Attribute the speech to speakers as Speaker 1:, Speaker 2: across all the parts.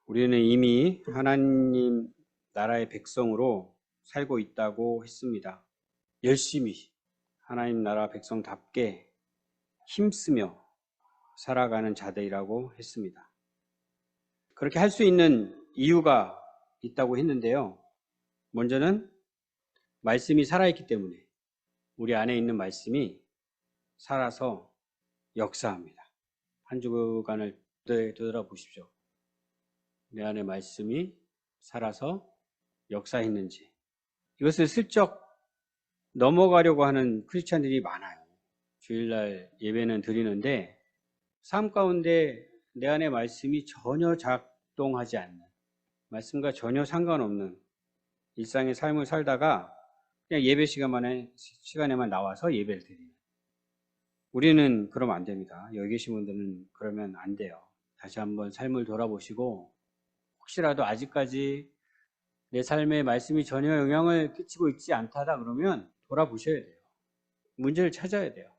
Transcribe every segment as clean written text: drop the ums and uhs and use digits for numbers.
Speaker 1: 우리는 이미 하나님 나라의 백성으로 살고 있다고 했습니다. 열심히 하나님 나라 백성답게 힘쓰며 살아가는 자들이라고 했습니다. 그렇게 할 수 있는 이유가 있다고 했는데요. 먼저는 말씀이 살아있기 때문에 우리 안에 있는 말씀이 살아서 역사합니다. 한 주간을 되돌아보십시오. 내 안에 말씀이 살아서 역사했는지. 이것을 슬쩍 넘어가려고 하는 크리스찬들이 많아요. 주일날 예배는 드리는데 삶 가운데 내 안에 말씀이 전혀 작동하지 않는, 말씀과 전혀 상관없는 일상의 삶을 살다가 그냥 예배 시간에만 나와서 예배를 드리는. 우리는 그러면 안 됩니다. 여기 계신 분들은 그러면 안 돼요. 다시 한번 삶을 돌아보시고 혹시라도 아직까지 내 삶에 말씀이 전혀 영향을 끼치고 있지 않다다 그러면 돌아보셔야 돼요. 문제를 찾아야 돼요.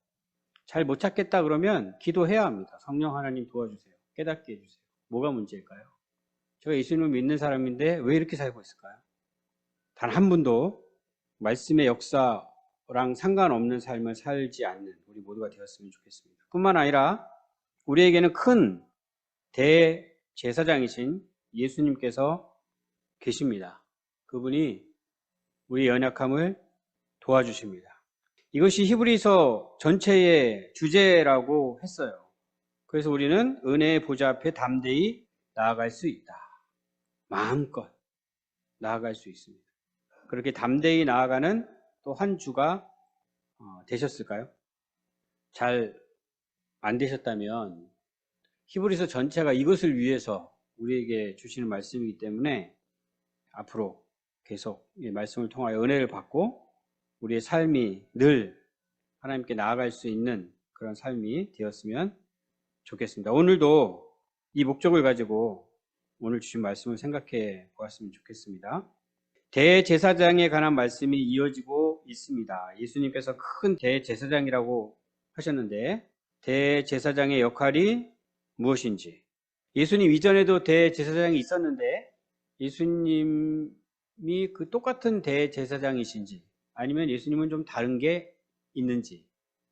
Speaker 1: 잘 못 찾겠다 그러면 기도해야 합니다. 성령 하나님 도와주세요. 깨닫게 해주세요. 뭐가 문제일까요? 제가 예수님을 믿는 사람인데 왜 이렇게 살고 있을까요? 단 한 분도 말씀의 역사랑 상관없는 삶을 살지 않는 우리 모두가 되었으면 좋겠습니다. 뿐만 아니라 우리에게는 큰 대제사장이신 예수님께서 계십니다. 그분이 우리 연약함을 도와주십니다. 이것이 히브리서 전체의 주제라고 했어요. 그래서 우리는 은혜의 보좌 앞에 담대히 나아갈 수 있다. 마음껏 나아갈 수 있습니다. 그렇게 담대히 나아가는 또 한 주가 되셨을까요? 잘 안 되셨다면 히브리서 전체가 이것을 위해서 우리에게 주시는 말씀이기 때문에 앞으로 계속 이 말씀을 통하여 은혜를 받고 우리의 삶이 늘 하나님께 나아갈 수 있는 그런 삶이 되었으면 좋겠습니다. 오늘도 이 목적을 가지고 오늘 주신 말씀을 생각해 보았으면 좋겠습니다. 대제사장에 관한 말씀이 이어지고 있습니다. 예수님께서 큰 대제사장이라고 하셨는데 대제사장의 역할이 무엇인지, 예수님 이전에도 대제사장이 있었는데 예수님이 그 똑같은 대제사장이신지 아니면 예수님은 좀 다른 게 있는지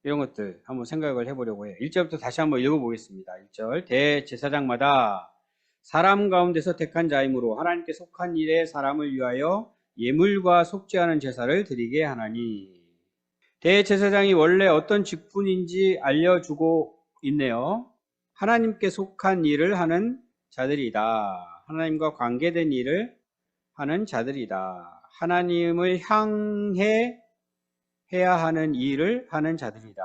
Speaker 1: 이런 것들 한번 생각을 해보려고 해요. 1절부터 다시 한번 읽어보겠습니다. 1절 대제사장마다 사람 가운데서 택한 자이므로 하나님께 속한 일에 사람을 위하여 예물과 속죄하는 제사를 드리게 하나니. 대제사장이 원래 어떤 직분인지 알려주고 있네요. 하나님께 속한 일을 하는 자들이다. 하나님과 관계된 일을 하는 자들이다. 하나님을 향해 해야 하는 일을 하는 자들이다.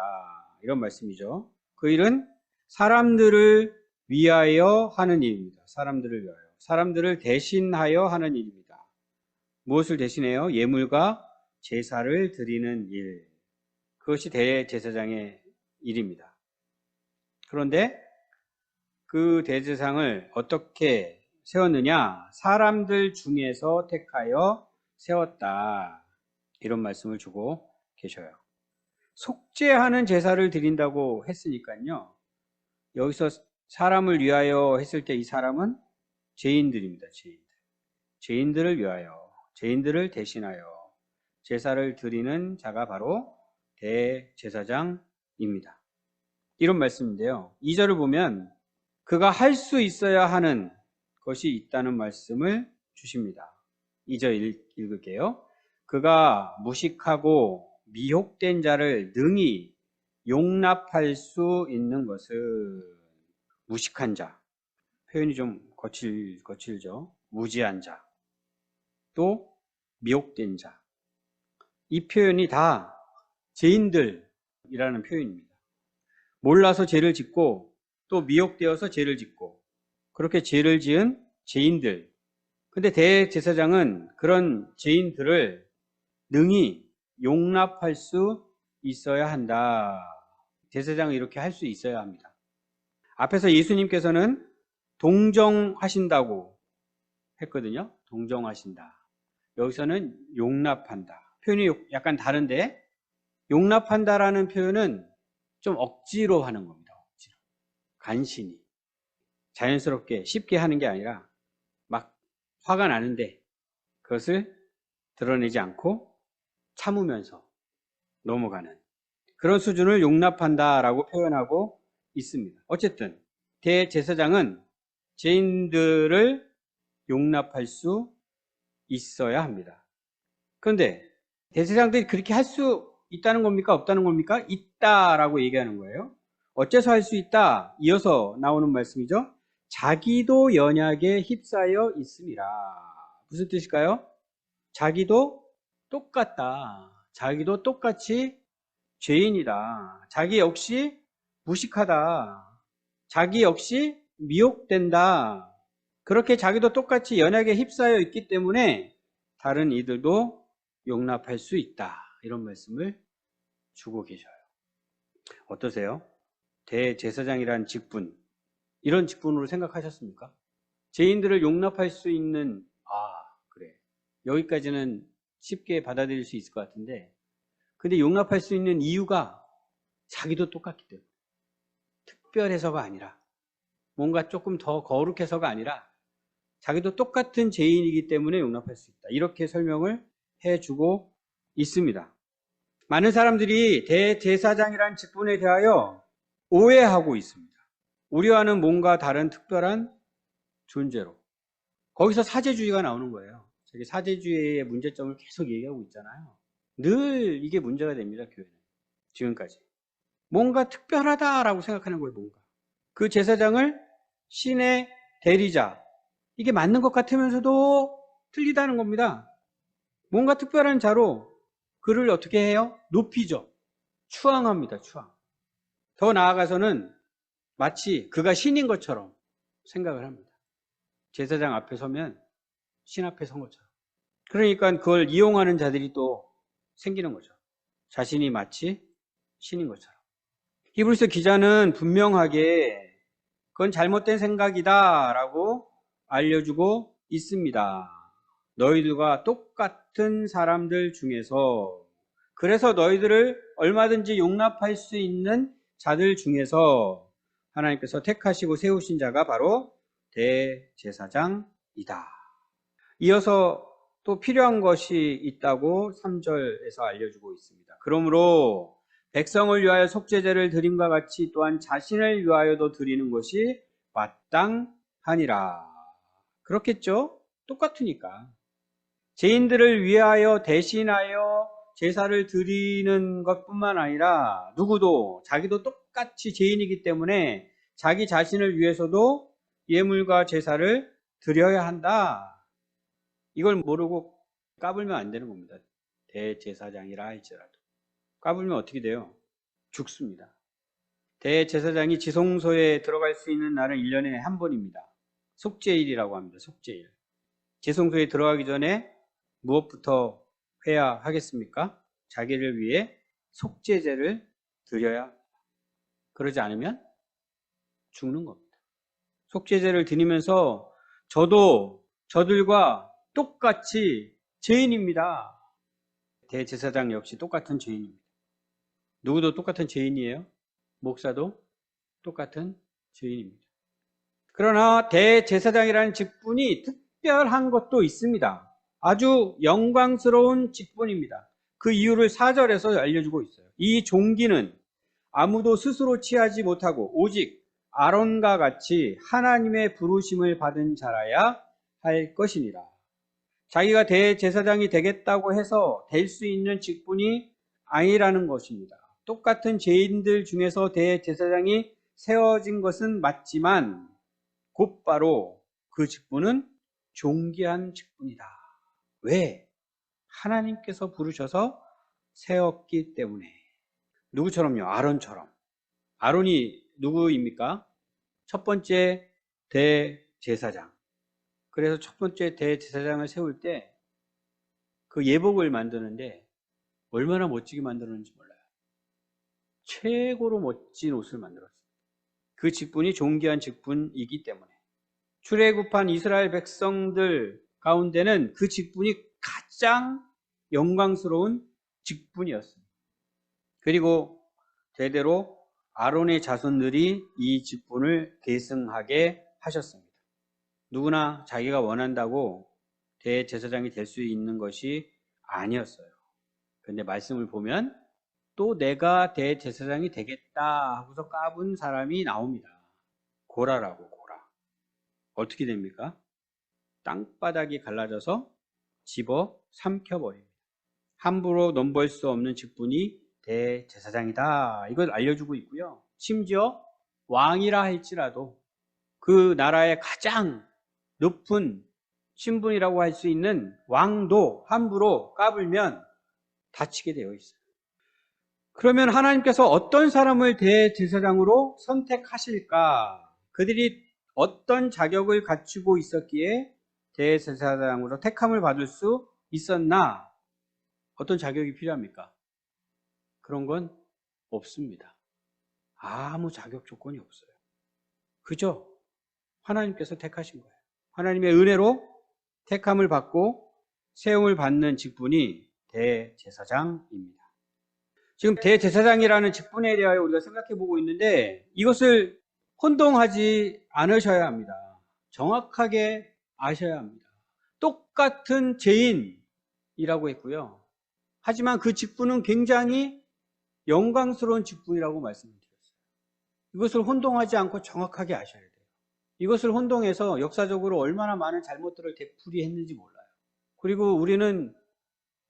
Speaker 1: 이런 말씀이죠. 그 일은 사람들을 위하여 하는 일입니다. 사람들을 위하여. 사람들을 대신하여 하는 일입니다. 무엇을 대신해요? 예물과 제사를 드리는 일. 그것이 대제사장의 일입니다. 그런데 그 대제사장을 어떻게 세웠느냐? 사람들 중에서 택하여 세웠다. 이런 말씀을 주고 계셔요. 속죄하는 제사를 드린다고 했으니까요. 여기서 사람을 위하여 했을 때 이 사람은 죄인들입니다. 죄인들을 위하여, 죄인들을 대신하여 제사를 드리는 자가 바로 대제사장입니다. 이런 말씀인데요. 2절을 보면 그가 할 수 있어야 하는 것이 있다는 말씀을 주십니다. 2절 읽을게요. 그가 무식하고 미혹된 자를 능히 용납할 수 있는 것은, 무식한 자, 표현이 좀 거칠죠. 무지한 자, 또 미혹된 자. 이 표현이 다 죄인들이라는 표현입니다. 몰라서 죄를 짓고 또 미혹되어서 죄를 짓고 그렇게 죄를 지은 죄인들. 근데 대제사장은 그런 죄인들을 능히 용납할 수 있어야 한다. 대제사장은 이렇게 할 수 있어야 합니다. 앞에서 예수님께서는 동정하신다고 했거든요. 동정하신다. 여기서는 용납한다. 표현이 약간 다른데 용납한다라는 표현은 좀 억지로 하는 겁니다. 억지로. 간신히. 자연스럽게 쉽게 하는 게 아니라 화가 나는데 그것을 드러내지 않고 참으면서 넘어가는 그런 수준을 용납한다라고 표현하고 있습니다. 어쨌든 대제사장은 죄인들을 용납할 수 있어야 합니다. 그런데 대제사장들이 그렇게 할 수 있다는 겁니까? 없다는 겁니까? 있다라고 얘기하는 거예요. 어째서 할 수 있다? 이어서 나오는 말씀이죠. 자기도 연약에 휩싸여 있음이라. 무슨 뜻일까요? 자기도 똑같다. 자기도 똑같이 죄인이다. 자기 역시 무식하다. 자기 역시 미혹된다. 그렇게 자기도 똑같이 연약에 휩싸여 있기 때문에 다른 이들도 용납할 수 있다. 이런 말씀을 주고 계셔요. 어떠세요? 대제사장이란 직분, 이런 직분으로 생각하셨습니까? 죄인들을 용납할 수 있는, 그래. 여기까지는 쉽게 받아들일 수 있을 것 같은데, 근데 용납할 수 있는 이유가 자기도 똑같기 때문에. 특별해서가 아니라, 뭔가 조금 더 거룩해서가 아니라, 자기도 똑같은 죄인이기 때문에 용납할 수 있다. 이렇게 설명을 해주고 있습니다. 많은 사람들이 대제사장이라는 직분에 대하여 오해하고 있습니다. 우리와는 뭔가 다른 특별한 존재로. 거기서 사제주의가 나오는 거예요. 저기 사제주의의 문제점을 계속 얘기하고 있잖아요. 늘 이게 문제가 됩니다, 교회는. 지금까지. 뭔가 특별하다라고 생각하는 거예요, 뭔가. 그 제사장을 신의 대리자. 이게 맞는 것 같으면서도 틀리다는 겁니다. 뭔가 특별한 자로 그를 어떻게 해요? 높이죠. 추앙합니다, 추앙. 더 나아가서는 마치 그가 신인 것처럼 생각을 합니다. 제사장 앞에 서면 신 앞에 선 것처럼. 그러니까 그걸 이용하는 자들이 또 생기는 거죠. 자신이 마치 신인 것처럼. 히브리서 기자는 분명하게 그건 잘못된 생각이다 라고 알려주고 있습니다. 너희들과 똑같은 사람들 중에서, 그래서 너희들을 얼마든지 용납할 수 있는 자들 중에서 하나님께서 택하시고 세우신 자가 바로 대제사장이다. 이어서 또 필요한 것이 있다고 3절에서 알려주고 있습니다. 그러므로 백성을 위하여 속죄제를 드림과 같이 또한 자신을 위하여도 드리는 것이 마땅하니라. 그렇겠죠? 똑같으니까. 죄인들을 위하여 대신하여 제사를 드리는 것뿐만 아니라 누구도 자기도 똑같이 죄인이기 때문에 자기 자신을 위해서도 예물과 제사를 드려야 한다. 이걸 모르고 까불면 안 되는 겁니다. 대제사장이라 할지라도. 까불면 어떻게 돼요? 죽습니다. 대제사장이 지성소에 들어갈 수 있는 날은 1년에 한 번입니다. 속죄일이라고 합니다. 속죄일. 지성소에 들어가기 전에 무엇부터 해야 하겠습니까? 자기를 위해 속죄제를 드려야 합니다. 그러지 않으면 죽는 겁니다. 속죄제를 드리면서 저도 저들과 똑같이 죄인입니다. 대제사장 역시 똑같은 죄인입니다. 누구도 똑같은 죄인이에요. 목사도 똑같은 죄인입니다. 그러나 대제사장이라는 직분이 특별한 것도 있습니다. 아주 영광스러운 직분입니다. 그 이유를 4절에서 알려주고 있어요. 이 종기는 아무도 스스로 취하지 못하고 오직 아론과 같이 하나님의 부르심을 받은 자라야 할 것이니라. 자기가 대제사장이 되겠다고 해서 될 수 있는 직분이 아니라는 것입니다. 똑같은 죄인들 중에서 대제사장이 세워진 것은 맞지만 곧바로 그 직분은 존귀한 직분이다. 왜? 하나님께서 부르셔서 세웠기 때문에. 누구처럼요? 아론처럼. 아론이 누구입니까? 첫 번째 대제사장. 그래서 첫 번째 대제사장을 세울 때 그 예복을 만드는데 얼마나 멋지게 만들었는지 몰라요. 최고로 멋진 옷을 만들었어요. 그 직분이 존귀한 직분이기 때문에. 출애굽한 이스라엘 백성들 가운데는 그 직분이 가장 영광스러운 직분이었습니다. 그리고 대대로 아론의 자손들이 이 직분을 계승하게 하셨습니다. 누구나 자기가 원한다고 대제사장이 될 수 있는 것이 아니었어요. 그런데 말씀을 보면 또 내가 대제사장이 되겠다 하고서 까분 사람이 나옵니다. 고라라고, 고라. 어떻게 됩니까? 땅바닥이 갈라져서 집어 삼켜버립니다. 함부로 넘볼 수 없는 직분이 대제사장이다. 이걸 알려주고 있고요. 심지어 왕이라 할지라도 그 나라의 가장 높은 신분이라고 할 수 있는 왕도 함부로 까불면 다치게 되어 있어요. 그러면 하나님께서 어떤 사람을 대제사장으로 선택하실까? 그들이 어떤 자격을 갖추고 있었기에 대제사장으로 택함을 받을 수 있었나? 어떤 자격이 필요합니까? 그런 건 없습니다. 아무 자격 조건이 없어요. 그저 하나님께서 택하신 거예요. 하나님의 은혜로 택함을 받고 세움을 받는 직분이 대제사장입니다. 지금 대제사장이라는 직분에 대하여 우리가 생각해 보고 있는데 이것을 혼동하지 않으셔야 합니다. 정확하게 아셔야 합니다. 똑같은 죄인이라고 했고요. 하지만 그 직분은 굉장히 영광스러운 직분이라고 말씀을 드렸어요. 이것을 혼동하지 않고 정확하게 아셔야 돼요. 이것을 혼동해서 역사적으로 얼마나 많은 잘못들을 되풀이했는지 몰라요. 그리고 우리는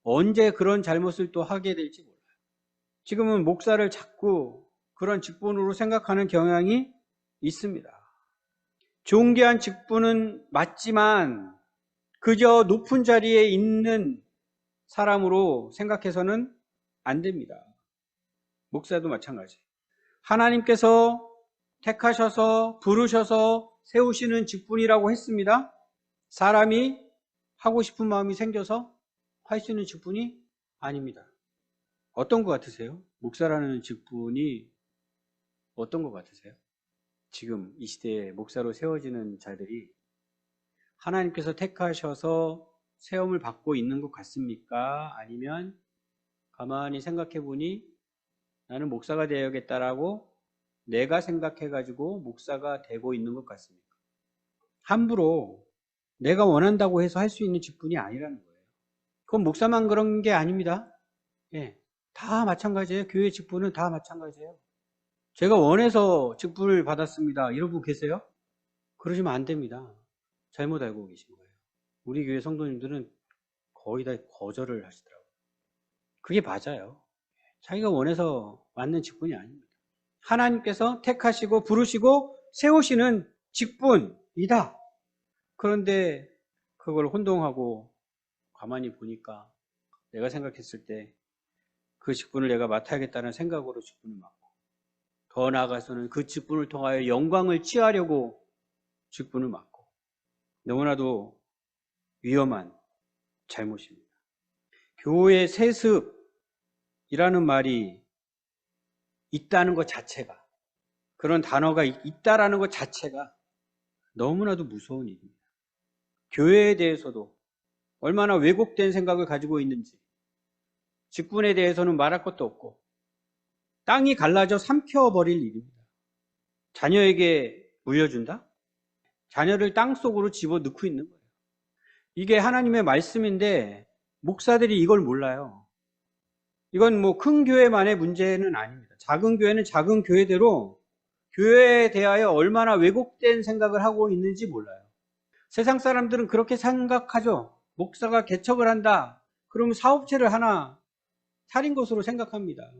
Speaker 1: 언제 그런 잘못을 또 하게 될지 몰라요. 지금은 목사를 자꾸 그런 직분으로 생각하는 경향이 있습니다. 존귀한 직분은 맞지만 그저 높은 자리에 있는 사람으로 생각해서는 안 됩니다. 목사도 마찬가지. 하나님께서 택하셔서 부르셔서 세우시는 직분이라고 했습니다. 사람이 하고 싶은 마음이 생겨서 할 수 있는 직분이 아닙니다. 어떤 것 같으세요? 목사라는 직분이 어떤 것 같으세요? 지금 이 시대에 목사로 세워지는 자들이 하나님께서 택하셔서 세움을 받고 있는 것 같습니까? 아니면 가만히 생각해 보니 나는 목사가 되어야겠다라고 내가 생각해가지고 목사가 되고 있는 것 같습니까? 함부로 내가 원한다고 해서 할 수 있는 직분이 아니라는 거예요. 그건 목사만 그런 게 아닙니다. 예, 다 마찬가지예요. 교회 직분은 다 마찬가지예요. 제가 원해서 직분을 받았습니다. 이런 분 계세요? 그러시면 안 됩니다. 잘못 알고 계신 거예요. 우리 교회 성도님들은 거의 다 거절을 하시더라고요. 그게 맞아요. 자기가 원해서 맞는 직분이 아닙니다. 하나님께서 택하시고 부르시고 세우시는 직분이다. 그런데 그걸 혼동하고 가만히 보니까 내가 생각했을 때 그 직분을 내가 맡아야겠다는 생각으로 직분을 맡고 더 나아가서는 그 직분을 통하여 영광을 취하려고 직분을 맡고 너무나도 위험한 잘못입니다. 교회 세습이라는 말이 있다는 것 자체가, 그런 단어가 있다라는 것 자체가 너무나도 무서운 일입니다. 교회에 대해서도 얼마나 왜곡된 생각을 가지고 있는지, 직분에 대해서는 말할 것도 없고 땅이 갈라져 삼켜버릴 일입니다. 자녀에게 물려준다? 자녀를 땅 속으로 집어넣고 있는 거예요. 이게 하나님의 말씀인데 목사들이 이걸 몰라요. 이건 뭐 큰 교회만의 문제는 아닙니다. 작은 교회는 작은 교회대로 교회에 대하여 얼마나 왜곡된 생각을 하고 있는지 몰라요. 세상 사람들은 그렇게 생각하죠. 목사가 개척을 한다. 그러면 사업체를 하나 차린 것으로 생각합니다.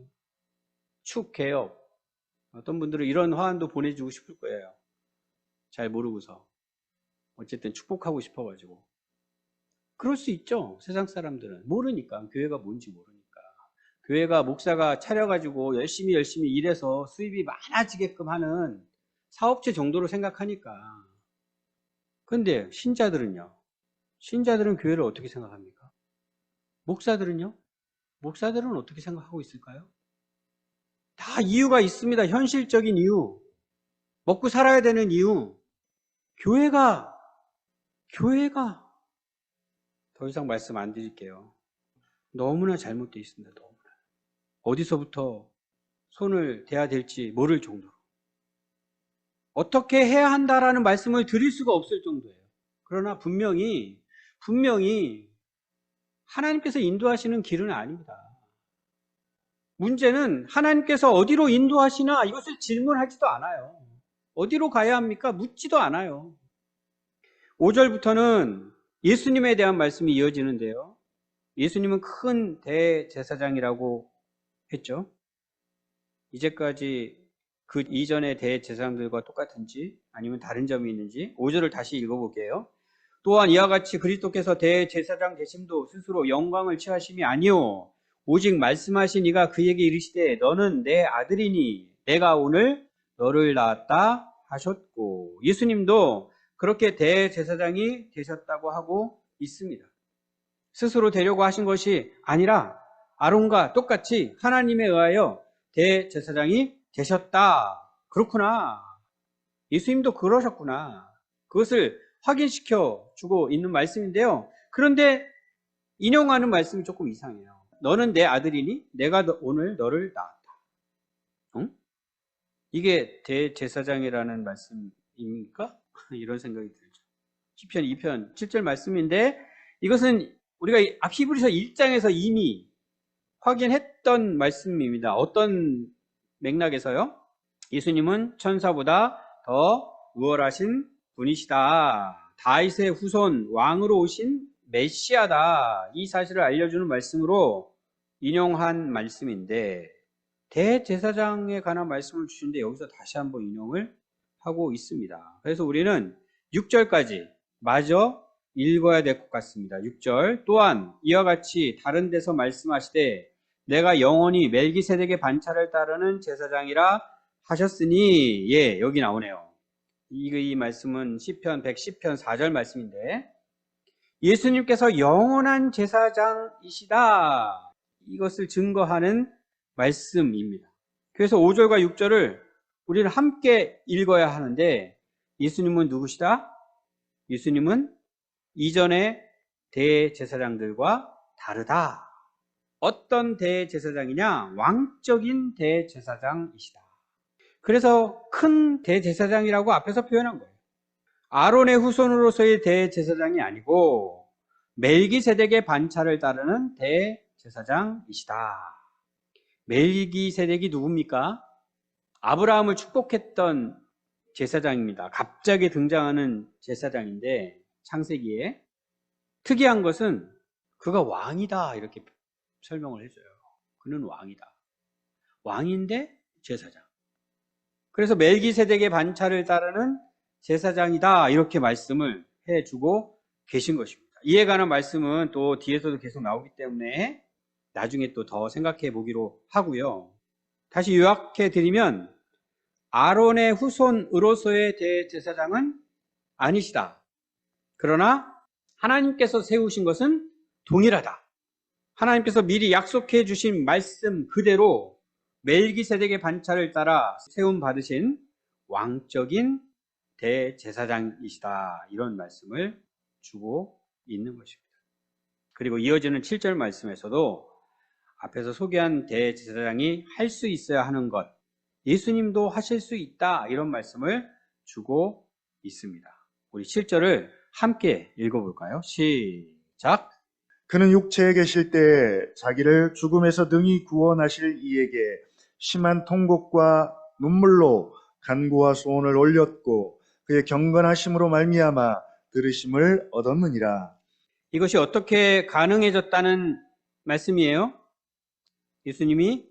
Speaker 1: 축개혁. 어떤 분들은 이런 화환도 보내주고 싶을 거예요. 잘 모르고서. 어쨌든 축복하고 싶어가지고. 그럴 수 있죠. 세상 사람들은. 모르니까. 교회가 뭔지 모르니까. 교회가 목사가 차려가지고 열심히 일해서 수입이 많아지게끔 하는 사업체 정도로 생각하니까. 그런데 신자들은요? 신자들은 교회를 어떻게 생각합니까? 목사들은요? 목사들은 어떻게 생각하고 있을까요? 다 이유가 있습니다. 현실적인 이유. 먹고 살아야 되는 이유. 교회가 더 이상 말씀 안 드릴게요. 너무나 잘못되어 있습니다. 너무나. 어디서부터 손을 대야 될지 모를 정도로. 어떻게 해야 한다라는 말씀을 드릴 수가 없을 정도예요. 그러나 분명히 분명히 하나님께서 인도하시는 길은 아닙니다. 문제는 하나님께서 어디로 인도하시나 이것을 질문하지도 않아요. 어디로 가야 합니까? 묻지도 않아요. 5절부터는 예수님에 대한 말씀이 이어지는데요. 예수님은 큰 대제사장이라고 했죠. 이제까지 그 이전의 대제사장들과 똑같은지 아니면 다른 점이 있는지 5절을 다시 읽어볼게요. 또한 이와 같이 그리스도께서 대제사장 되심도 스스로 영광을 취하심이 아니요 오직 말씀하신 이가 그에게 이르시되 너는 내 아들이니 내가 오늘 너를 낳았다 하셨고, 예수님도 그렇게 대제사장이 되셨다고 하고 있습니다. 스스로 되려고 하신 것이 아니라 아론과 똑같이 하나님에 의하여 대제사장이 되셨다. 그렇구나. 예수님도 그러셨구나. 그것을 확인시켜 주고 있는 말씀인데요. 그런데 인용하는 말씀이 조금 이상해요. 너는 내 아들이니 내가 오늘 너를 낳았다. 응? 이게 대제사장이라는 말씀입니까? 이런 생각이 들죠. 시편 2편 7절 말씀인데 이것은 우리가 히브리서 1장에서 이미 확인했던 말씀입니다. 어떤 맥락에서요? 예수님은 천사보다 더 우월하신 분이시다. 다윗의 후손 왕으로 오신 메시아다. 이 사실을 알려주는 말씀으로 인용한 말씀인데 대제사장에 관한 말씀을 주시는데 여기서 다시 한번 인용을 하고 있습니다. 그래서 우리는 6절까지 마저 읽어야 될 것 같습니다. 6절 또한 이와 같이 다른 데서 말씀하시되 내가 영원히 멜기세덱의 반차를 따르는 제사장이라 하셨으니, 예, 여기 나오네요. 이 말씀은 시편 110편 4절 말씀인데 예수님께서 영원한 제사장이시다, 이것을 증거하는 말씀입니다. 그래서 5절과 6절을 우리는 함께 읽어야 하는데 예수님은 누구시다? 예수님은 이전의 대제사장들과 다르다. 어떤 대제사장이냐? 왕적인 대제사장이시다. 그래서 큰 대제사장이라고 앞에서 표현한 거예요. 아론의 후손으로서의 대제사장이 아니고 멜기세덱의 반차를 따르는 대제사장이시다. 멜기세덱이 누굽니까? 아브라함을 축복했던 제사장입니다. 갑자기 등장하는 제사장인데 창세기에 특이한 것은 그가 왕이다 이렇게 설명을 해줘요. 그는 왕이다. 왕인데 제사장. 그래서 멜기세덱의 반차를 따르는 제사장이다 이렇게 말씀을 해주고 계신 것입니다. 이에 관한 말씀은 또 뒤에서도 계속 나오기 때문에 나중에 또 더 생각해 보기로 하고요. 다시 요약해 드리면 아론의 후손으로서의 대제사장은 아니시다. 그러나 하나님께서 세우신 것은 동일하다. 하나님께서 미리 약속해 주신 말씀 그대로 멜기세덱의 반차를 따라 세움 받으신 왕적인 대제사장이시다. 이런 말씀을 주고 있는 것입니다. 그리고 이어지는 7절 말씀에서도 앞에서 소개한 대제사장이 할 수 있어야 하는 것, 예수님도 하실 수 있다, 이런 말씀을 주고 있습니다. 우리 7절을 함께 읽어볼까요? 시작.
Speaker 2: 그는 육체에 계실 때 자기를 죽음에서 능히 구원하실 이에게 심한 통곡과 눈물로 간구와 소원을 올렸고 그의 경건하심으로 말미암아 들으심을 얻었느니라.
Speaker 1: 이것이 어떻게 가능해졌다는 말씀이에요? 예수님이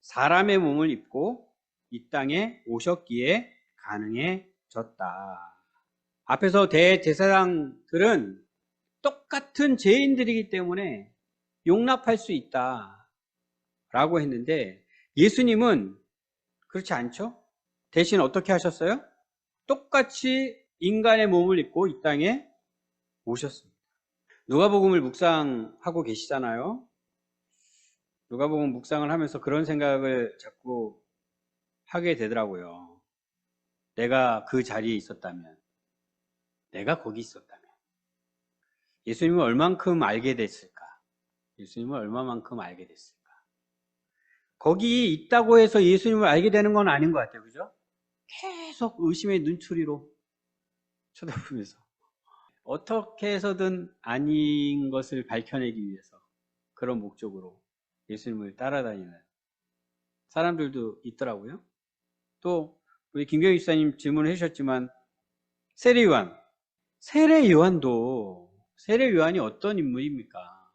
Speaker 1: 사람의 몸을 입고 이 땅에 오셨기에 가능해졌다. 앞에서 대제사장들은 똑같은 죄인들이기 때문에 용납할 수 있다라고 했는데 예수님은 그렇지 않죠? 대신 어떻게 하셨어요? 똑같이 인간의 몸을 입고 이 땅에 오셨습니다. 누가복음을 묵상하고 계시잖아요. 누가복음 묵상을 하면서 그런 생각을 자꾸 하게 되더라고요. 내가 그 자리에 있었다면, 내가 거기 있었다면 예수님을 얼만큼 알게 됐을까? 예수님을 얼마만큼 알게 됐을까? 거기 있다고 해서 예수님을 알게 되는 건 아닌 것 같아요. 그죠? 계속 의심의 눈초리로 쳐다보면서 어떻게 해서든 아닌 것을 밝혀내기 위해서 그런 목적으로 예수님을 따라다니는 사람들도 있더라고요. 또 우리 김경희 집사님 질문을 해주셨지만 세례 요한이 어떤 인물입니까?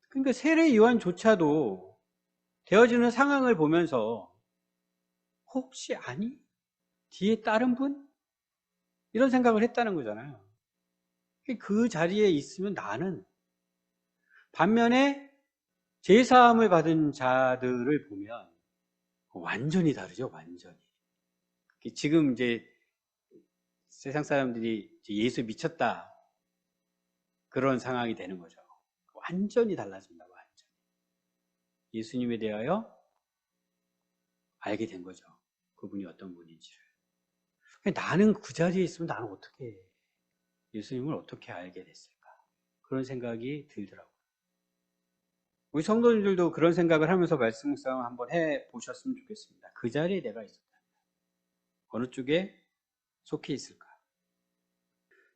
Speaker 1: 그러니까 세례 요한조차도 되어지는 상황을 보면서 혹시 아니? 뒤에 다른 분? 이런 생각을 했다는 거잖아요. 그 자리에 있으면 나는 반면에 제사함을 받은 자들을 보면 완전히 다르죠, 완전히. 지금 이제 세상 사람들이 예수 미쳤다 그런 상황이 되는 거죠. 완전히 달라집니다, 완전히. 예수님에 대하여 알게 된 거죠. 그분이 어떤 분인지를. 나는 그 자리에 있으면 나는 어떻게 예수님을 어떻게 알게 됐을까? 그런 생각이 들더라고요. 우리 성도님들도 그런 생각을 하면서 말씀 묵상을 한번 해보셨으면 좋겠습니다. 그 자리에 내가 있었다. 어느 쪽에 속해 있을까?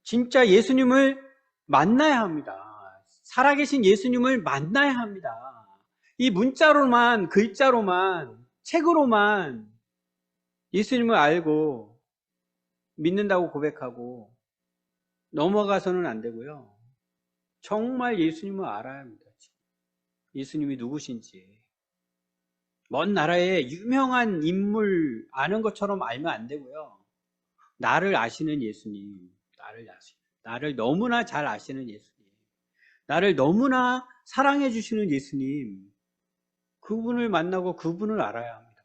Speaker 1: 진짜 예수님을 만나야 합니다. 살아계신 예수님을 만나야 합니다. 이 문자로만, 글자로만, 책으로만 예수님을 알고 믿는다고 고백하고 넘어가서는 안 되고요. 정말 예수님을 알아야 합니다. 예수님이 누구신지. 먼 나라의 유명한 인물 아는 것처럼 알면 안 되고요. 나를 아시는 예수님, 나를 너무나 잘 아시는 예수님, 나를 너무나 사랑해 주시는 예수님, 그분을 만나고 그분을 알아야 합니다.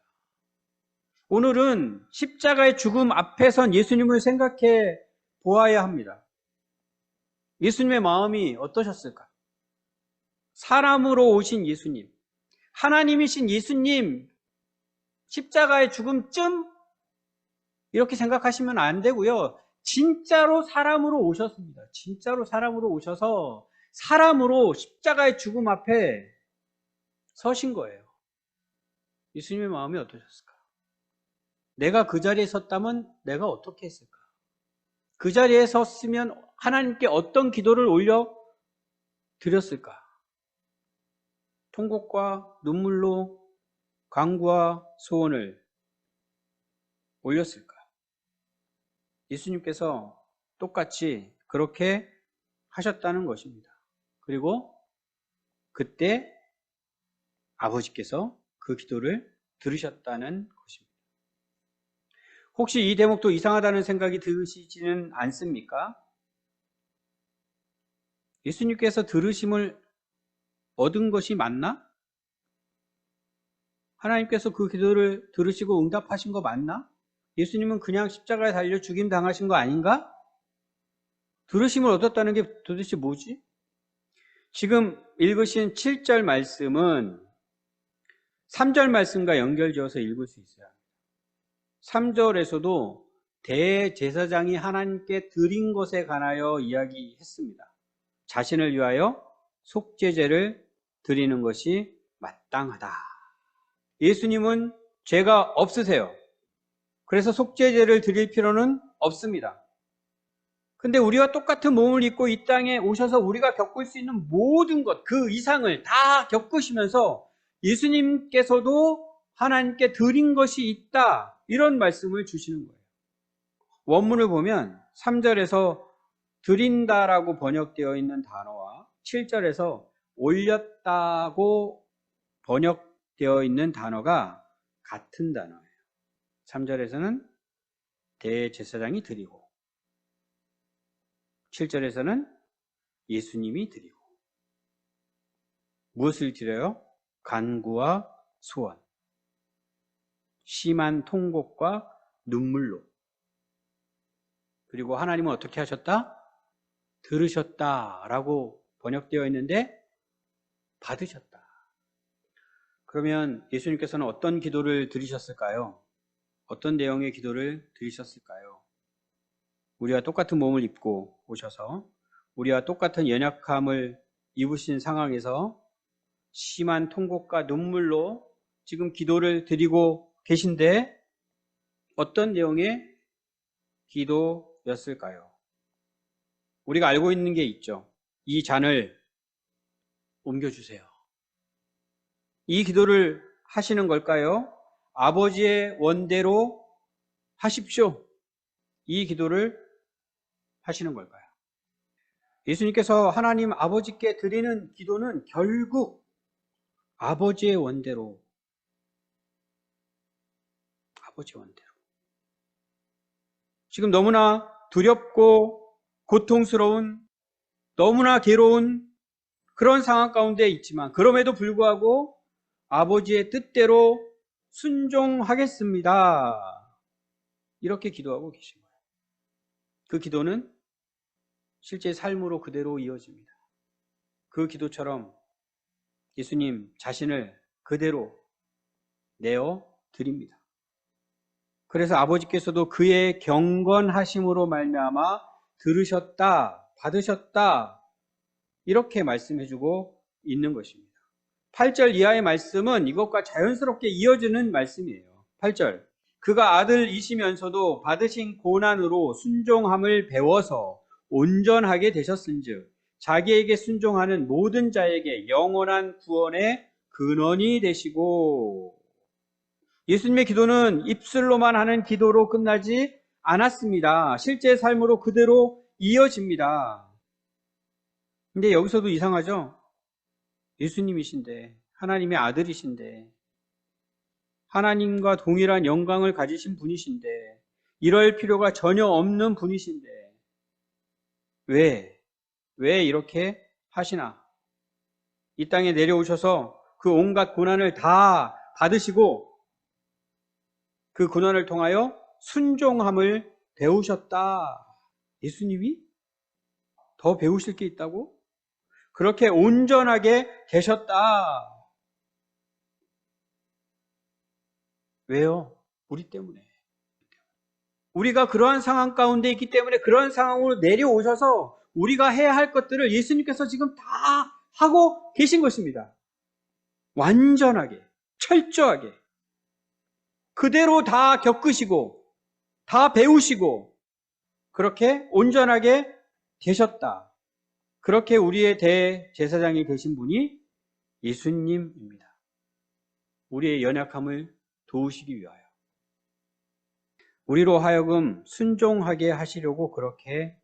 Speaker 1: 오늘은 십자가의 죽음 앞에 선 예수님을 생각해 보아야 합니다. 예수님의 마음이 어떠셨을까? 사람으로 오신 예수님, 하나님이신 예수님, 십자가의 죽음쯤 이렇게 생각하시면 안 되고요. 진짜로 사람으로 오셨습니다. 진짜로 사람으로 오셔서 사람으로 십자가의 죽음 앞에 서신 거예요. 예수님의 마음이 어떠셨을까? 내가 그 자리에 섰다면 내가 어떻게 했을까? 그 자리에 섰으면 하나님께 어떤 기도를 올려 드렸을까? 통곡과 눈물로 간구와 소원을 올렸을까? 예수님께서 똑같이 그렇게 하셨다는 것입니다. 그리고 그때 아버지께서 그 기도를 들으셨다는 것입니다. 혹시 이 대목도 이상하다는 생각이 드시지는 않습니까? 예수님께서 들으심을 얻은 것이 맞나? 하나님께서 그 기도를 들으시고 응답하신 거 맞나? 예수님은 그냥 십자가에 달려 죽임 당하신 거 아닌가? 들으심을 얻었다는 게 도대체 뭐지? 지금 읽으신 7절 말씀은 3절 말씀과 연결지어서 읽을 수 있어요. 3절에서도 대제사장이 하나님께 드린 것에 관하여 이야기했습니다. 자신을 위하여 속죄제를 드리는 것이 마땅하다. 예수님은 죄가 없으세요. 그래서 속죄제를 드릴 필요는 없습니다. 근데 우리와 똑같은 몸을 입고 이 땅에 오셔서 우리가 겪을 수 있는 모든 것, 그 이상을 다 겪으시면서 예수님께서도 하나님께 드린 것이 있다. 이런 말씀을 주시는 거예요. 원문을 보면 3절에서 드린다라고 번역되어 있는 단어와 7절에서 올렸다고 번역되어 있는 단어가 같은 단어예요. 3절에서는 대제사장이 드리고 7절에서는 예수님이 드리고. 무엇을 드려요? 간구와 소원, 심한 통곡과 눈물로. 그리고 하나님은 어떻게 하셨다? 들으셨다라고 번역되어 있는데 받으셨다. 그러면 예수님께서는 어떤 기도를 드리셨을까요? 어떤 내용의 기도를 드리셨을까요? 우리와 똑같은 몸을 입고 오셔서 우리와 똑같은 연약함을 입으신 상황에서 심한 통곡과 눈물로 지금 기도를 드리고 계신데 어떤 내용의 기도였을까요? 우리가 알고 있는 게 있죠. 이 잔을 옮겨주세요. 이 기도를 하시는 걸까요? 아버지의 원대로 하십시오. 이 기도를 하시는 걸까요? 예수님께서 하나님 아버지께 드리는 기도는 결국 아버지의 원대로, 아버지의 원대로. 지금 너무나 두렵고 고통스러운, 너무나 괴로운 그런 상황 가운데 있지만 그럼에도 불구하고 아버지의 뜻대로 순종하겠습니다. 이렇게 기도하고 계신 거예요. 그 기도는 실제 삶으로 그대로 이어집니다. 그 기도처럼 예수님 자신을 그대로 내어 드립니다. 그래서 아버지께서도 그의 경건하심으로 말미암아 들으셨다, 받으셨다 이렇게 말씀해주고 있는 것입니다. 8절 이하의 말씀은 이것과 자연스럽게 이어지는 말씀이에요. 8절 그가 아들이시면서도 받으신 고난으로 순종함을 배워서 온전하게 되셨은즉 자기에게 순종하는 모든 자에게 영원한 구원의 근원이 되시고. 예수님의 기도는 입술로만 하는 기도로 끝나지 않았습니다. 실제 삶으로 그대로 이어집니다. 근데 여기서도 이상하죠? 예수님이신데, 하나님의 아들이신데, 하나님과 동일한 영광을 가지신 분이신데, 이럴 필요가 전혀 없는 분이신데, 왜 이렇게 하시나? 이 땅에 내려오셔서 그 온갖 고난을 다 받으시고 그 고난을 통하여 순종함을 배우셨다. 예수님이 더 배우실 게 있다고? 그렇게 온전하게 되셨다. 왜요? 우리 때문에. 우리가 그러한 상황 가운데 있기 때문에 그런 상황으로 내려오셔서 우리가 해야 할 것들을 예수님께서 지금 다 하고 계신 것입니다. 완전하게, 철저하게. 그대로 다 겪으시고, 다 배우시고, 그렇게 온전하게 되셨다. 그렇게 우리의 대제사장이 되신 분이 예수님입니다. 우리의 연약함을 도우시기 위하여. 우리로 하여금 순종하게 하시려고 그렇게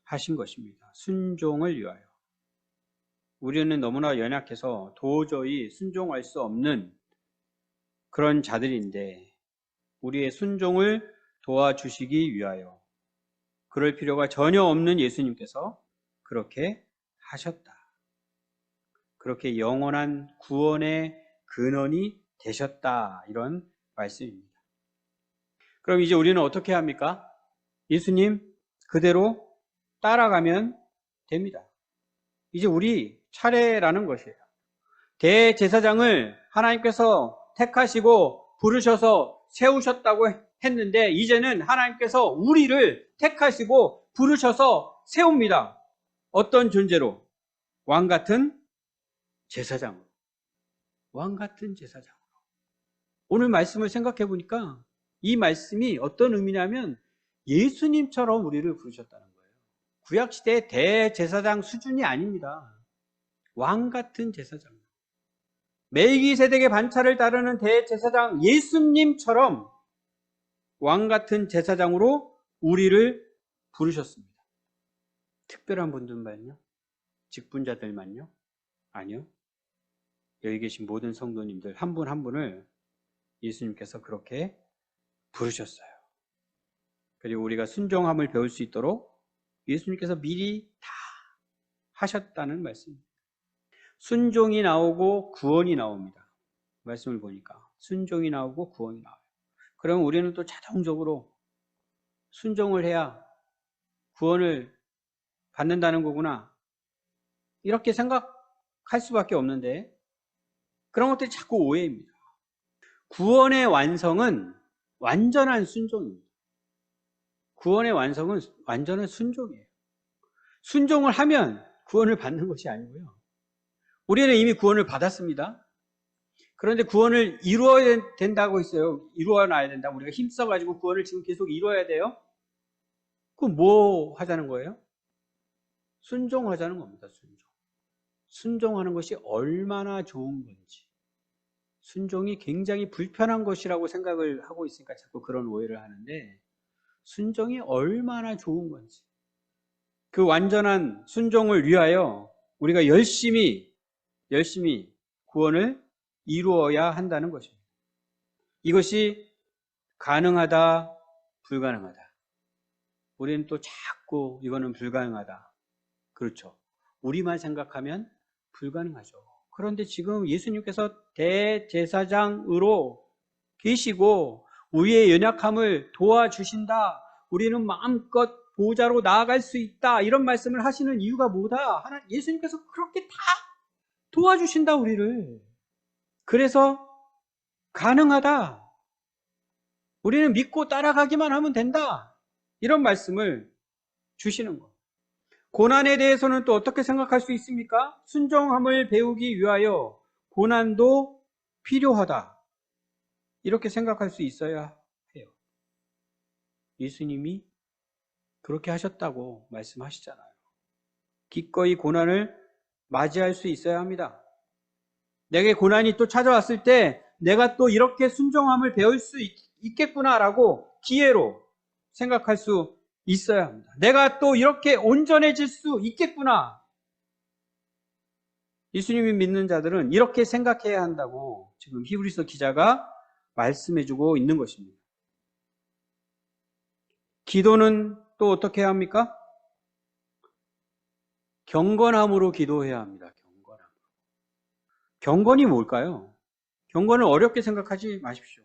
Speaker 1: 하신 것입니다. 순종을 위하여. 우리는 너무나 연약해서 도저히 순종할 수 없는 그런 자들인데 우리의 순종을 도와주시기 위하여 그럴 필요가 전혀 없는 예수님께서 그렇게 하셨다. 그렇게 영원한 구원의 근원이 되셨다. 이런 말씀입니다. 그럼 이제 우리는 어떻게 합니까? 예수님 그대로 따라가면 됩니다. 이제 우리 차례라는 것이에요. 대제사장을 하나님께서 택하시고 부르셔서 세우셨다고 했는데 이제는 하나님께서 우리를 택하시고 부르셔서 세웁니다. 어떤 존재로? 왕 같은 제사장으로. 왕 같은 제사장으로. 오늘 말씀을 생각해 보니까 이 말씀이 어떤 의미냐면 예수님처럼 우리를 부르셨다는 거예요. 구약시대의 대제사장 수준이 아닙니다. 왕 같은 제사장. 멜기세덱의 반차를 따르는 대제사장 예수님처럼 왕 같은 제사장으로 우리를 부르셨습니다. 특별한 분들만요? 직분자들만요? 아니요. 여기 계신 모든 성도님들 한 분 한 분을 예수님께서 그렇게 부르셨어요. 그리고 우리가 순종함을 배울 수 있도록 예수님께서 미리 다 하셨다는 말씀입니다. 순종이 나오고 구원이 나옵니다. 말씀을 보니까 순종이 나오고 구원이 나와요. 그럼 우리는 또 자동적으로 순종을 해야 구원을 받는다는 거구나 이렇게 생각할 수밖에 없는데 그런 것들이 자꾸 오해입니다. 구원의 완성은 완전한 순종입니다. 구원의 완성은 완전한 순종이에요. 순종을 하면 구원을 받는 것이 아니고요. 우리는 이미 구원을 받았습니다. 그런데 구원을 이루어야 된다고 했어요. 이루어놔야 된다. 우리가 힘써가지고 구원을 지금 계속 이루어야 돼요. 그럼 뭐 하자는 거예요? 순종하자는 겁니다. 순종하는 것이 얼마나 좋은 건지. 순종이 굉장히 불편한 것이라고 생각을 하고 있으니까 자꾸 그런 오해를 하는데, 순종이 얼마나 좋은 건지. 그 완전한 순종을 위하여 우리가 열심히 구원을 이루어야 한다는 것입니다. 이것이 가능하다, 불가능하다. 우리는 또 자꾸 이거는 불가능하다. 그렇죠. 우리만 생각하면 불가능하죠. 그런데 지금 예수님께서 대제사장으로 계시고 우리의 연약함을 도와주신다. 우리는 마음껏 보좌로 나아갈 수 있다. 이런 말씀을 하시는 이유가 뭐다? 예수님께서 그렇게 다 도와주신다, 우리를. 그래서 가능하다. 우리는 믿고 따라가기만 하면 된다. 이런 말씀을 주시는 것. 고난에 대해서는 또 어떻게 생각할 수 있습니까? 순종함을 배우기 위하여 고난도 필요하다. 이렇게 생각할 수 있어야 해요. 예수님이 그렇게 하셨다고 말씀하시잖아요. 기꺼이 고난을 맞이할 수 있어야 합니다. 내게 고난이 또 찾아왔을 때 내가 또 이렇게 순종함을 배울 수 있겠구나라고 기회로 생각할 수 있어야 합니다. 내가 또 이렇게 온전해질 수 있겠구나. 예수님이 믿는 자들은 이렇게 생각해야 한다고 지금 히브리서 기자가 말씀해주고 있는 것입니다. 기도는 또 어떻게 해야 합니까? 경건함으로 기도해야 합니다. 경건이 뭘까요? 경건을 어렵게 생각하지 마십시오.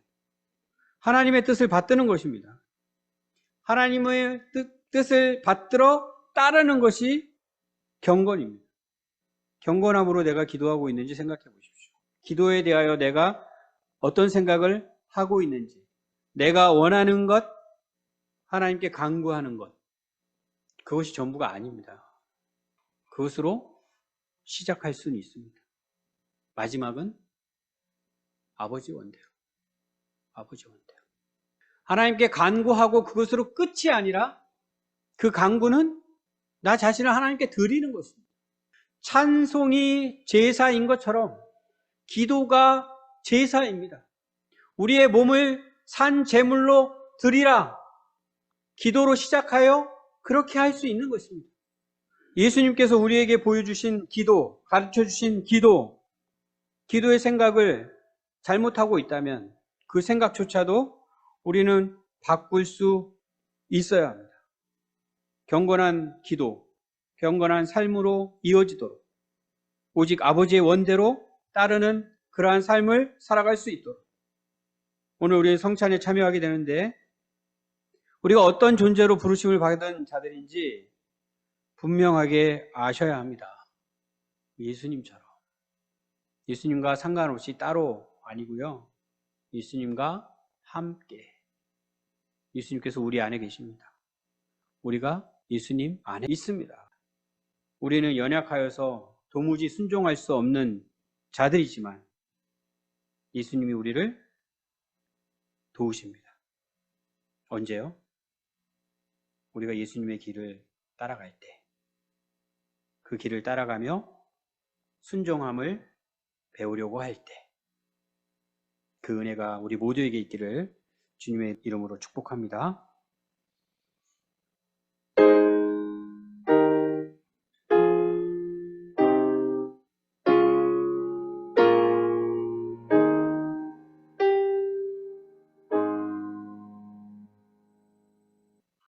Speaker 1: 하나님의 뜻을 받드는 것입니다. 하나님의 뜻을 받들어 따르는 것이 경건입니다. 경건함으로 내가 기도하고 있는지 생각해 보십시오. 기도에 대하여 내가 어떤 생각을 하고 있는지, 내가 원하는 것, 하나님께 간구하는 것, 그것이 전부가 아닙니다. 그것으로 시작할 수는 있습니다. 마지막은 아버지 원대로. 하나님께 간구하고 그것으로 끝이 아니라 그 간구는 나 자신을 하나님께 드리는 것입니다. 찬송이 제사인 것처럼 기도가 제사입니다. 우리의 몸을 산 제물로 드리라. 기도로 시작하여 그렇게 할 수 있는 것입니다. 예수님께서 우리에게 보여주신 기도, 가르쳐주신 기도의 생각을 잘못하고 있다면 그 생각조차도 우리는 바꿀 수 있어야 합니다. 경건한 기도, 경건한 삶으로 이어지도록 오직 아버지의 원대로 따르는 그러한 삶을 살아갈 수 있도록 오늘 우리 성찬에 참여하게 되는데 우리가 어떤 존재로 부르심을 받은 자들인지 분명하게 아셔야 합니다. 예수님과 상관없이 따로 아니고요. 예수님과 함께. 예수님께서 우리 안에 계십니다. 우리가 예수님 안에 있습니다. 우리는 연약하여서 도무지 순종할 수 없는 자들이지만 예수님이 우리를 도우십니다. 언제요? 우리가 예수님의 길을 따라갈 때, 그 길을 따라가며 순종함을 배우려고 할 때, 그 은혜가 우리 모두에게 있기를 주님의 이름으로 축복합니다.